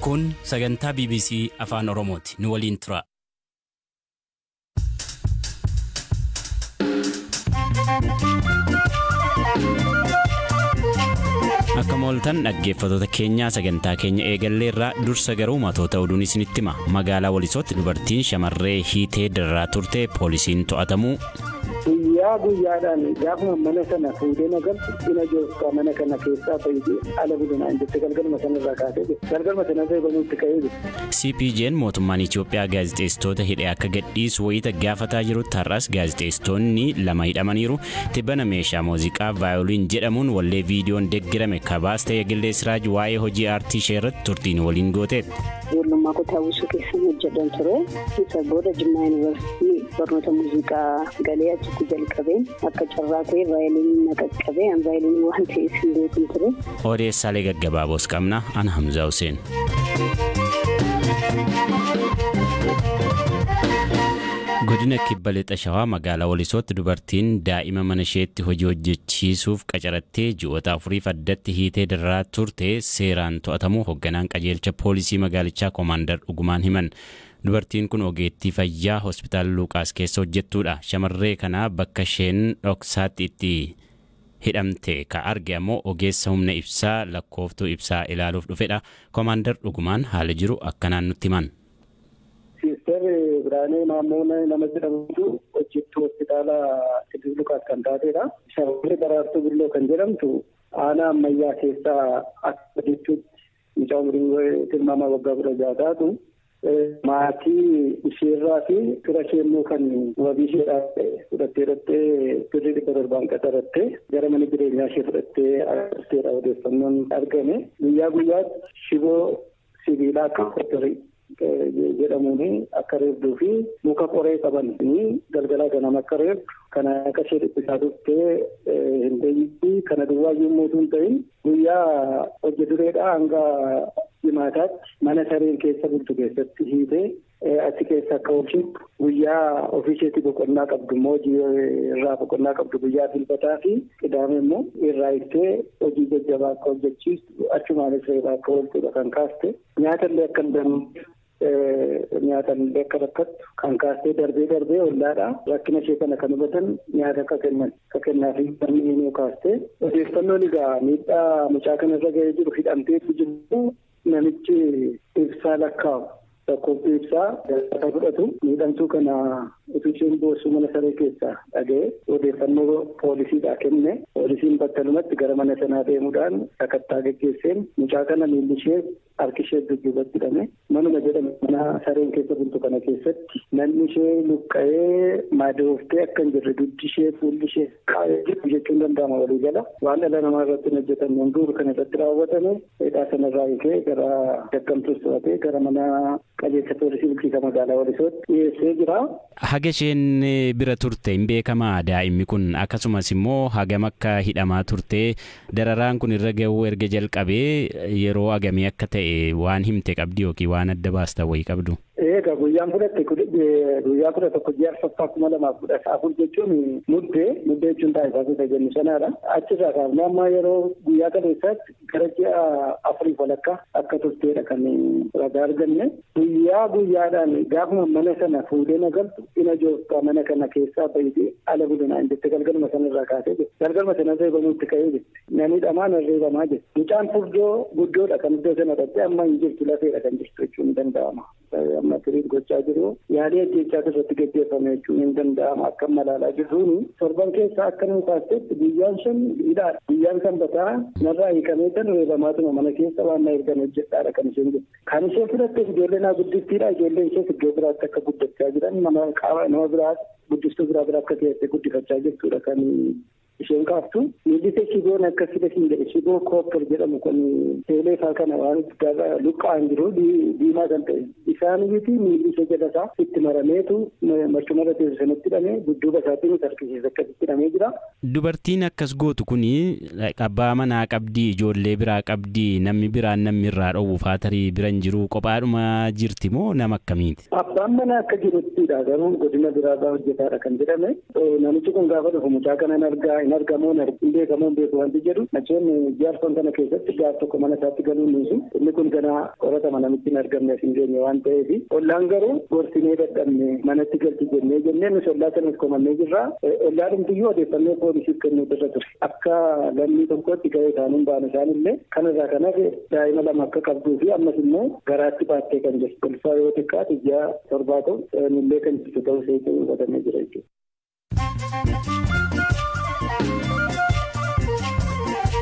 Kun sagantaa BBC Afaan Oromooti. Nu waliin tura. Akka mooltan dhaggeeffattoota keenya sagantaa keenya eegalleerraa dursa garuu matoota oduun isinitti hima. Magaalaa Walisootti dubartiin shamarree hiitee darraa turte poolisiin to'atamuu. guyyaadhaan gaafuma mana sana fuudhee nagartu ina joostaa mana kana keessaa fayyadee ala budinaan jettee galgalma sanarraa kaasee galgalma sanarraa banuutti ka'ee CPJ'n mootummaan Itoophiyaa gaazexeessitoota hidhee akka gadhiisu wayita gaafataa jirutti har'as gaazexeessitoonni lama hidhamaniiru. Tibbana meeshaa muuziqaa vaayoliin jedhamuun wallee viidiyoon deggirame kabaas ta'e Gildees Raaj waa'ee hojii aartii ishee irratti turtiin waliin gooteetti. Ijoollummaa kutaa Wusuu keessa hojjetan ture. Isa booda Jimmaa Yuunivarsiitii barnoota muuziqaa galee achitti jalqabeen akka carraa ta'e vaayoliin naqaqqabee vaayoliin waan ta'eef hin beeku ture. Odeessaalee gaggabaaboos qabna. Ana Hamzaa Hussein. Godina Kibba Lixa Shawaa magaalaa Walisootti dubartiin daa'ima mana isheetti hojii hojjechiisuuf qacarattee ji'oota 4 addatti hiitee darraa turte seeraan to'atamuu hoogganaan qajeelcha poolisii magaalichaa Koomaandar Dhugumaan himan. Dubartiin kun ogeettii fayyaa hospitaala Luuqaas keessa hojjettudha. Shamarree kana bakka isheen dhoksaatti itti hidhamte ka arge ammoo ogeessa humna ibsaa lakkooftuu ibsaa ilaaluuf dhufedha. Koomaandar Dhugumaan haala jiru akkanaan nutti himan. Biraanee namoonni nama jedhamtu hojjettuu hospitaala Luuqaas kan taatedha. Shamarree Daraartuu Billoo kan jedhamtu aanaa ammayyaa keessaa akka jechuutti mucaa umurii tilmaamaa waggaa 16 taatu maatii isheerraa fi fira ishee kan wabii isheedhaa fudhattee birrii 700 qaxarattee gara mana jireenyaa ishee fudhattee argateedha odeeffannoon argame. Guyyaa guyyaatti shiboo sibiilaa akka qottore jedhamuun akka reebduu fi muka qoree qaban galgalaa ganama akka reebdu kana akka ishee dhiphisaa turtee hin beeyyitti kana duwwaayyuu mootuu hin ta'in guyyaa hojii dureedhaa hanga jimaataatti mana sareen keessa bultu keessatti hiitee achi keessa akka oolchittu guyyaa ofii isheetti boqonnaa qabdu immoo hojii irraa boqonnaa qabdu guyyaa Dilbataa fi Qidaame immoo irraa ittee hojii jajjabaa akka hojjechiistu achumaanis reebaa akka ooltudha kan kaaste nyaata illee akka hin dandeessu. Nyaata illee akka rakkattu kan kaastee darbee ollaadha. Rakkina ishee kana kan hubatan nyaata akka kennaafi namni inni kaastee odeeffannoon egaa miidhaa mucaa kana irra ga'ee jiru hidhamteetu jiru namichi ibsaa lakkaa'u lakkooftuu ibsaa akka fudhatu miidhamtuu kana utuu isheen boossuu mana saree keessaa dhaga'ee odeeffannoo poolisiidhaa kenne poolisiin battalumatti gara mana sanaa deemuudhaan sakattaa geggeesseen mucaa kana miilli ishee harki ishee dudduubatti hidhame manuma jedhame mana sareen keessa bultu kana keessatti namni ishee luqqa'ee maadooftee akka hin jirre duddi ishee fuulli ishee qaa'ee jirtu jechuun danda'ama walii gala waan dhala namaa irratti hin hojjetamne hunduu kan irratti raawwatame hidhaa sanarraa hiikee gara Daggaaltuus to'atee gara mana qajeelcha poolisii bulchiinsa magaalaa Walisootti dhiyeessee jira. Haga isheen bira turte hin beekamaa daa'imni kun akkasumas immoo hagam akka hidhamaa turte dararaan kun irra ga'uu erga jalqabee yeroo hagamii akka ta'e waan himte qabdi yookiin waan adda baasta wayii qabdu. Egaa guyyaan fudhatte guyyaa 11 ji'a 2014 jechuun muddee jechuun taasisaa jennu sanaadha. Achirraa kaafnee amma yeroo guyyaa kaleessaatti gara ji'a 4 walakkaa akka turteedha kan ragaa arganne. Guyyaadhaan gaafuma mana sana fuudhee nagartu ina joostaa mana kana keessaa fayyadee ala budinaan jettee galgalma sanarraa kaasee jirti. Galgalma sanarraa banuutti ka'ee jirti. Namni dhamaan reebamaa jirti. Mucaan furdoo guddoodha kan iddoo sana dhattee amma hin jirtu lafeedha kan jirtu jechuun ni danda'ama. Amma tiriin gochaa jiru yaalii ajjechaa irratti gaggeeffame jechuun hin danda'ama akka malaalaa jirruuni torban keessaa akka nu kaastetti guyyaan sun hidhaadha. Guyyaan sanbataa narraa hiikamee kan reebamaatuma mana keessa waan na ergan hojjedhaadha kan isheen jirtu. Kan isheen fudhatte ijoollee naa guddittiidha. Ijoollee ishee iddoo biraatti akka guddachaa jiran nama biraatti guddistuu biraa akka ta'etti guddifachaa jirtudha kan isheen kaaftu. Miilli shiboon akka filatiin jedhe shiboo koopper jedhamu kun teeleefaa kana waan luqqa'an jiru diimaa kan ta'e isaan biti miilli ishee jalasaa itti marameetu marcumarra teessu sanatti hidhamee dudduuba isaatiin harkisiisa akkasitti hidhamee jira. Dubartiin akkas gootu kuni abbaa manaa qabdi ijoollee biraa qabdi namni biraan namni irraa dhowwufaa tarii biran jiru qophaadhuma jirti moo nama akkamiiti? Abbaan manaa akka jiruttidha garuu godina biraarraa hojjetaadha kan jedhame namichi kun gaafa dhufu mucaa kanan argaa argamuun beekamuun beeku wanti jedhu nachoonni jaarfan kana keessatti gaaf tokko mana isaatti galuun niisu inni kun ganaa qoratama namitti hin argamne hin geenye waan ta'eef ollaan garuu gorsinee dadhabne manatti galti jennee nus ollaa sanas komannee jirra ollaan hundiyyuu odeeffannoo poolisiif kennuutu irra ture akka lammii tokkotti ga'ee isaaniin baanu isaanillee kanarraa kanaaf daa'ima lama akka qabduu fi ammas immoo garaatti baattee kan jirtu ulfaa yoo xiqqaate ji'a 7 ta'u nullee kan ibsitu ta'uu seetu hubatamee jira jechuudha.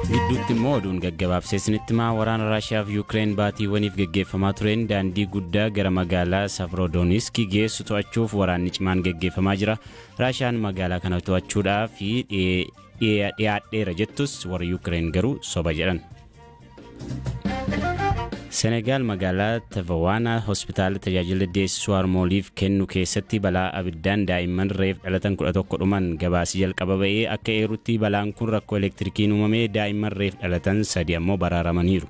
Gidduutti immoo oduun gaggabaabsee isinitti himaa waraana Raashiyaa fi Yuukireen baatiiwwaniif gaggeeffamaa tureen daandii guddaa gara magaalaa Saafrodooniskii geessu to'achuuf waraanni cimaan gaggeeffamaa jira. Raashiyaan magaalaa kana to'achuudhaaf dhiyaadheera jettus warri Yuukireen garuu soba jedhan. Senegaal magaalaa Tavawaanaa hospitaala tajaajila deessisuu harmooliif kennu keessatti balaa abiddaan daa'imman reef dhalatan 11 dhuman gabaasii jalqaba ba'ee akka eerutti balaan kun rakkoo elektirikiin uumamee daa'imman reef dhalatan 3 ammoo baraaramaniiru.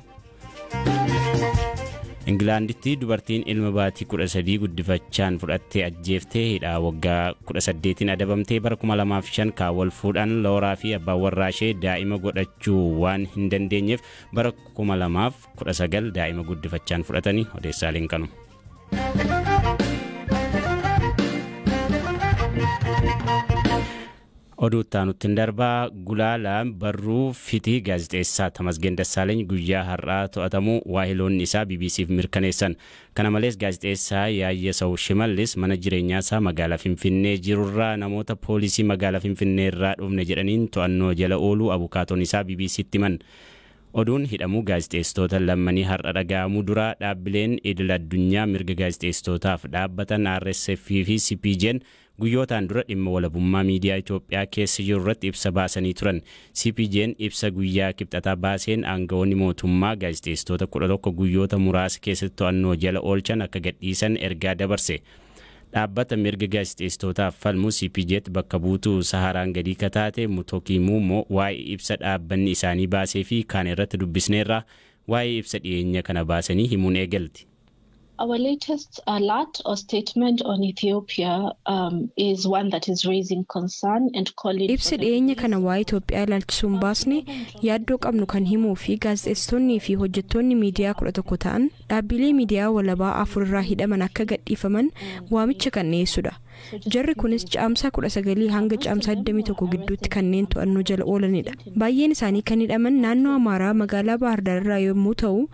Ingilaanditti dubartiin ilma baatii 13 guddifachaan fudhattee ajjeeftee hidhaa waggaa 18 adabamtee bara 2005 kaawwal fuudhaan Looraa fi abbaan warraa ishee daa'ima godhachuu waan hin dandeenyeef bara 2019 daa'ima guddifachaan fudhatanii odeessaaleen kanu. Oduu taanutti darbaa Gulaalaa barruu fitii gaazexeessaa Tamasgeen Dassaaleny guyyaa har'aa to'atamuu waahiloonni isaa BBC'f mirkaneessan. Kana malees gaazexeessaa Yaayyesaw Shimallis mana jireenyaa isaa magaalaa Finfinnee jirurraa namoota poolisii magaalaa Finfinnee irraa dhufne jedhaniin to'annoo jala ooluu abukaatoon isaa BBC'tti himan. Oduun hidhamuu gaazexeessitoota lammanii har'a dhaga'amuu dura dhaabbileen idil addunyaa mirga gaazexeessitootaaf dhaabbatan RSF fi CPJ'n guyyootaan dura dhimma walabummaa miidiyaa Itoophiyaa keessa jiru irratti ibsa baasanii turan. CPJ'n ibsa guyyaa kibxataa baaseen aangawoonni mootummaa gaazexeessitoota 11 guyyoota muraasa keessatti to'annoo jala oolchan akka gadhiisan ergaa dabarse. Dhaabbata mirga gaazexeessitootaaf falmu CPJ'tti bakka buutuu Saharaan gadii kataate Mutokiimuu waa'ee ibsa dhaabbanni isaanii baasee fi kaan irratti dubbisneerra waa'ee ibsa dhiyeenya kana baasanii himuun eegalti. Our latest alert or statement on Ethiopia is one that is raising concern and calling. Ibsa dhiyeenya kana waa'ee Itoophiyaa ilaalchisuun baasne yaaddoo qabnu kan himuu fi gaazexeessitoonni fi hojjettoonni miidiyaa 11 ta'an dhaabbilee miidiyaa walabaa 4 irraa hidhaman akka gadhiifaman waamicha kan dhiyeessudha. Jarri kunis caamsaa 19 hanga caamsaa 21 gidduutti kanneen to'annoo jala oolanidha. Baay'een isaanii kan hidhaman naannoo Amaaraa magaalaa Bahar Daar irraa yommuu ta'u,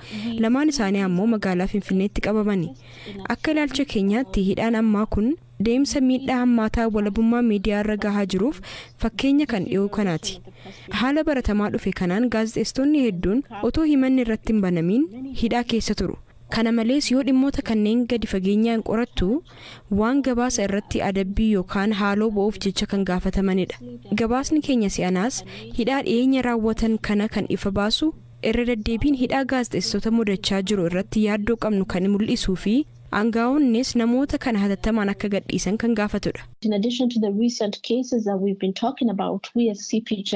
lamaan isaanii ammoo magaalaa Finfinneetti qabamani. Akka ilaalcha keenyaatti hidhaan ammaa kun deemsa miidhaa hammaataa walabummaa miidiyaa irra gahaa jiruuf fakkeenya kan dhiyoo kanaati. Haala baratamaa dhufe kanaan gaazexeessitoonni hedduun otoo himanni irratti hin banamiin hidhaa keessa turu. Kana malees yoo dhimmoota kanneen gadi fageenyaan qorattu waan gabaasa irratti adabbii yookaan haaloo ba'uuf jecha kan gaafatamanidha. Gabaasni keenya si'anaas hidhaa dhiyeenya raawwatan kana kan ifa baasu irra deddeebiin hidhaa gaazexeessitoota mudachaa jiru irratti yaaddoo qabnu kan mul'isuu fi aangaa'onnis namoota kana hatattamaan akka gadhiisan kan gaafatudha. In addition to the recent cases that we've been talking about, we as CPJ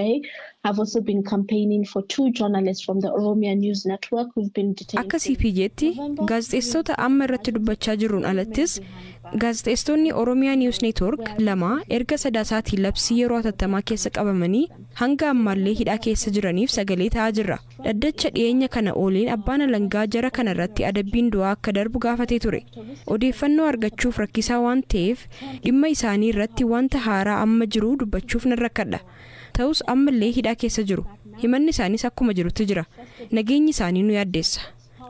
have also been campaigning for 2 journalists from the Oromia News Network who've been detained. Akka CPJ'tti gaazexeessitoota amma irratti dubbachaa jiruun alattis gaazexeessitoonni Oromia News Network 2 erga sadaasaatiin labsii yeroo hatattamaa keessa qabamanii hanga ammallee hidhaa keessa jiraniif sagalee ta'aa jirra. Dhaddacha dhiyeenya kana ooliin abbaan alangaa jara kana irratti adabbiin du'aa akka darbu gaafatee ture. Odeeffannoo argachuuf rakkisaa waan ta'eef dhimma isaanii irratti wanta haaraa amma jiru dubbachuuf nan rakkadha. Ta'us ammallee hidhaa keessa jiru. Himanni isaaniis akkuma jirutti jira. Nageenyi isaanii nu yaaddeessa.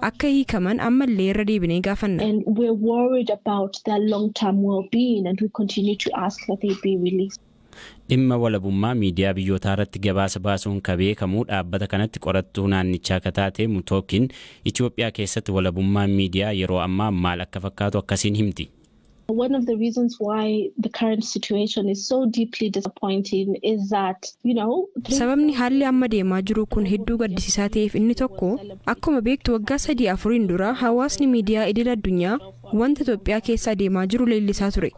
Akka hiikaman ammallee irra deebinee gaafanna. And we're worried about their long-term well-being and we continue to ask that they be released. Dhimma walabummaa miidiyaa biyyootaa irratti gabaasa baasuun beekamu dhaabbata kanatti qorattuu naannichaa kataate Mutokiin Itoophiyaa keessatti walabummaa miidiyaa yeroo ammaa maal akka fakkaatu akkasiin himti. One of the reasons why the current situation is so deeply disappointing is that, sababni haalli amma deemaa jiru kun hedduu gaddisiisaa ta'eef inni tokko akkuma beektu waggaa 3-4 dura hawaasni miidiyaa idil addunyaa wanta Itoophiyaa keessa adeemaa jiru leellisaa ture.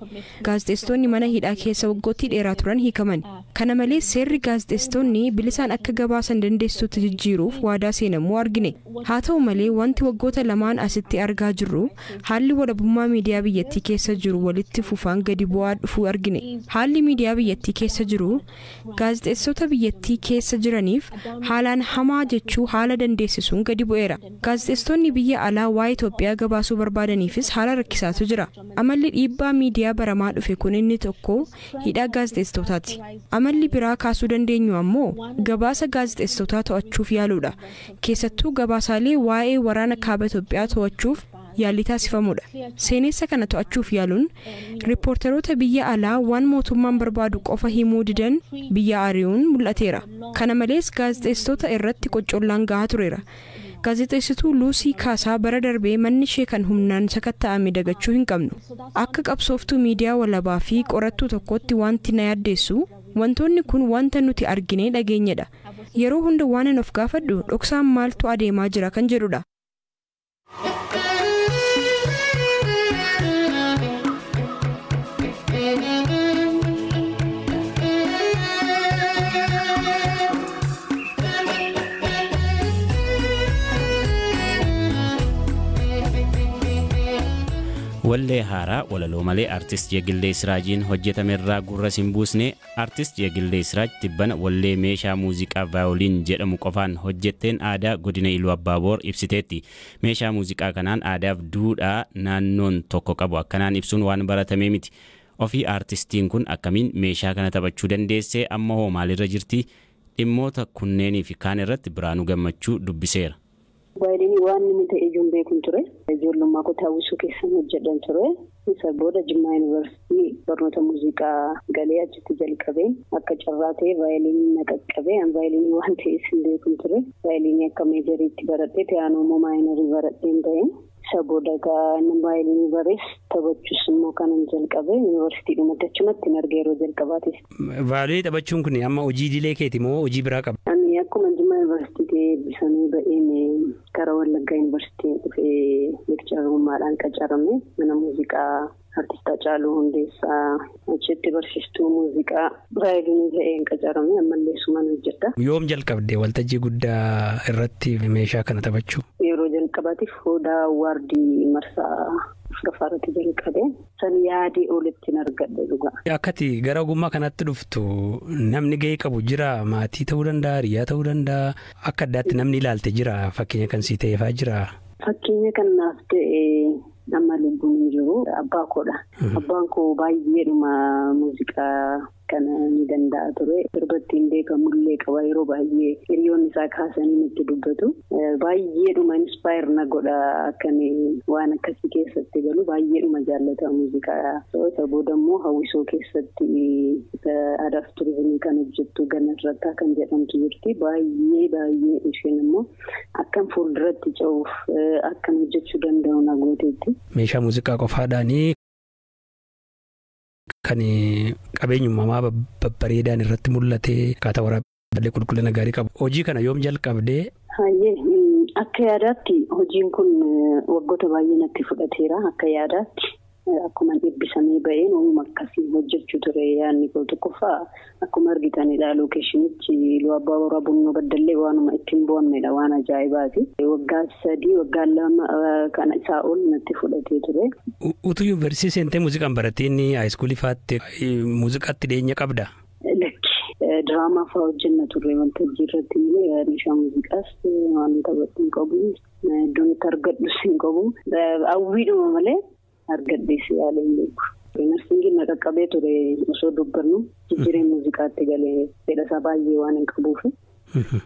Gaazexeessitoonni mana hidhaa keessa waggoottii dheeraa turan hiikaman. Kana malees seerri gaazexeessitoonni bilisaan akka gabaasan dandeessuutti jijjiiruuf waadaa seenamuu argine. Haa ta'u malee wanti waggoota lamaan asitti argaa jirru haalli walabummaa miidiyaa biyyattii keessa jiru walitti fufaan gadi bu'aa dhufuu argine. Haalli miidiyaa biyyattii keessa jiru gaazexeessitoota biyyattii keessa jiraniif haalaan hamaa jechuu haala dandeessisuun gadi bu'eera. Gaazexeessitoonni biyya alaa waa'ee Itoophiyaa gabaasuu barbaadaniifis haala rakkisaatu jira. Amalli dhiibbaa miidiyaa baramaa dhufe kun inni tokko hidhaa gaazexeessitootaati. Amalli biraa kaasuu dandeenyu ammoo gabaasa gaazexeessitootaa to'achuuf yaaluudha. Keessattuu gabaasaalee waa'ee waraana kaaba Itoophiyaa to'achuuf yaalii taasifamudha. Seenessa kana to'achuuf yaaluun riippoortaroota biyya alaa waan mootummaan barbaadu qofa himuu didan biyya ari'uun mul'ateera. Kana malees gaazexeessitoota irratti qoccollaan gahaa tureera. Gaazexeessituu Luusii Kaasaa bara darbee manni ishee kan humnaan sakatta'ame dagachuu hin qabnu. Akka qabsooftuu miidiyaa walabaa fi qorattuu tokkotti wanti na yaaddeessu wantoonni kun wanta nuti arginee dhageenyedha. Yeroo hunda waan of gaafadhu dhoksaan maaltu adeemaa jira kan jedhudha. Wallee haaraa walaloo malee artist Yegillee Siraajiin hojjetamerraa gurra hin buusne. Artist Yegillee Siraaj tibbana wallee meeshaa muuziqaa vaayoliin jedhamu qofaan hojjetteen aadaa godina Iluu Abbaaboor ibsiteetti. Meeshaa muuziqaa kanaan aadaaf duudhaa naannoon tokko qabu akkanaan ibsuun waan baratamee miti. Ofii artistiin kun akkamiin meeshaa kana taphachuu dandeessee amma hoo maalirra jirti? Dhimmoota kunneenii fi kaan irratti Biraanuu Gammachuu dubbiseera. Vaayiliin waan inni ta'e ijoon beekun ture. Ijoollummaa koo taawwisuu keessan hojjedhan ture. Isa booda Jimmaa Yuunivarsiitii barnoota muuziqaa galee achitti jalqabeen akka carraa ta'e vaayiliin na qaqqabee vaayiliin waan ta'eef hin beekun ture. Vaayiliin akka meejeriitti baradhee piyaanoo immoo maayinarii baradheen ta'e. Isa booda inni vaayiliin barees taphachuus immoo kanan jalqabee yuunivarsiitiidhuma achumatti argee yeroo jalqabaati. Vaayilii taphachuun kun amma hojii idilee keeti moo hojii biraa qaba? Ani akkuma Jimmaa Yuunivarsiitii eebbisanii ba'een karaa Wallaggaa Yuunivarsiitii dhufee leekcharummaadhaan qacarame mana muuziqaa artist Hacaaluu Hundeessaa achitti barsiistuu muuziqaa vaayiliinii ta'een qacarame ammallee sumaan hojjedha. Yoom jalqabde waltajjii guddaa irratti meeshaa kana taphachuu? Yeroo jalqabaatiif Odaa Waardii Marsaa Gafaarratti jalqabe san yaadii olitti argadhe dhugaa. Akkati gara ogummaa kanatti dhuftu namni gahee qabu jira, maatii ta'uu danda'a, hiriyaa ta'uu danda'a, akka addaatti namni ilaalte jira, fakkeenya kan sii ta'eefaa jira. Fakkeenya kan naaf ta'e nama lubbuun hin jiru abbaa koodha. Abbaan koo baay'eedhuma muuziqaa kana ni danda'a ture. Sirbattiin beekamullee qaba yeroo baay'ee hiriyoonni isaa kaasanii itti dubbatu. Baay'eedhuma inspire na godha akkan waan akkasii keessatti galu baay'eedhuma jaallata muuziqaa. Isa booda immoo hawwisoo keessatti aadaa fi turizimii kan hojjettu Ganarrattaa kan jedhamtu jirti. Baay'ee isheen immoo akkam fuulduratti ce'uuf akkam hojjechuu danda'u na gooteetti. Meeshaa muuziqaa qofaadhaanii kan qabeenyummaa babbareedaan irratti mul'ate akkaataa waraabbilee qulqullina gaarii qabu. Hojii kana yoom jalqabdee? Akka yaadaatti hojiin kun waggoota baay'ee natti fudhateera. Akka yaadaatti akkuma eebbisamee ba'een uumama akkasii hojjechuu ture yaadni koo tokkoffaa akkuma argitanidha lookeeshinichi Iluu Abbaaboor Bunnoo Baddallee waanuma ittiin boonnedha waan ajaa'ibaati. Waggaa 3 waggaa 2 kana isaa ol natti fudhatee ture. Utuu yuunivarsiitii seentee muuziqaan baratteen haayiskuulii faatti muuziqaatti dhiyeenya qabda? Diraamaa fa'aa hojjenna turre waltajjii irratti illee meeshaa muuziqaas waan taphatu hin qabu. Iddoon itti argadhus hin qabu. Hawwiidhuma malee argadhees yaalee hin beeku. Narsiingiin na qaqqabee ture osoo dubbannu jijjiireen muuziqaatti galee fedhasaa baay'ee waan hin qabuuf.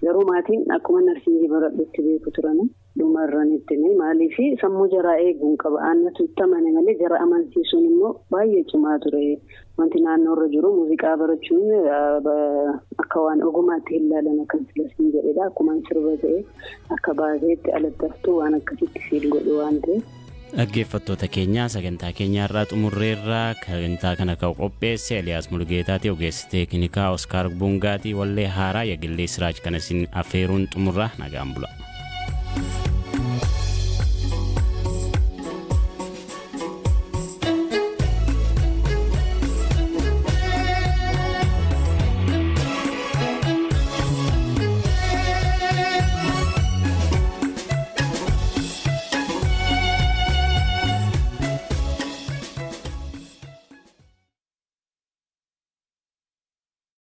Garuu maatiin akkuma narsiingii baradhutti beeku turan dhumarranitti maaliif sammuu jaraa eeguun qaba. Aannatu itti amane malee jara amansiisuun immoo baay'ee cimaa ture. Wanti naannoo irra jiru muuziqaa barachuun akka waan ogumaatti hin ilaalan akkan filasiin jedhedha. Akkuma sirba ta'e akka baaseetti alattaftuu waan akkasitti siil godhu waan ta'eef. Dhaggeeffattoota keenyaa sagantaa keenya irraa xumurreerraa sagantaa kana kan qopheesse Eliyaas Mulgeetaati, ogeessi teeknikaa Oskaar Bungaati, wallee haaraa Yegillee Siraaj kan isin affeeruun xumurra nagaan bula.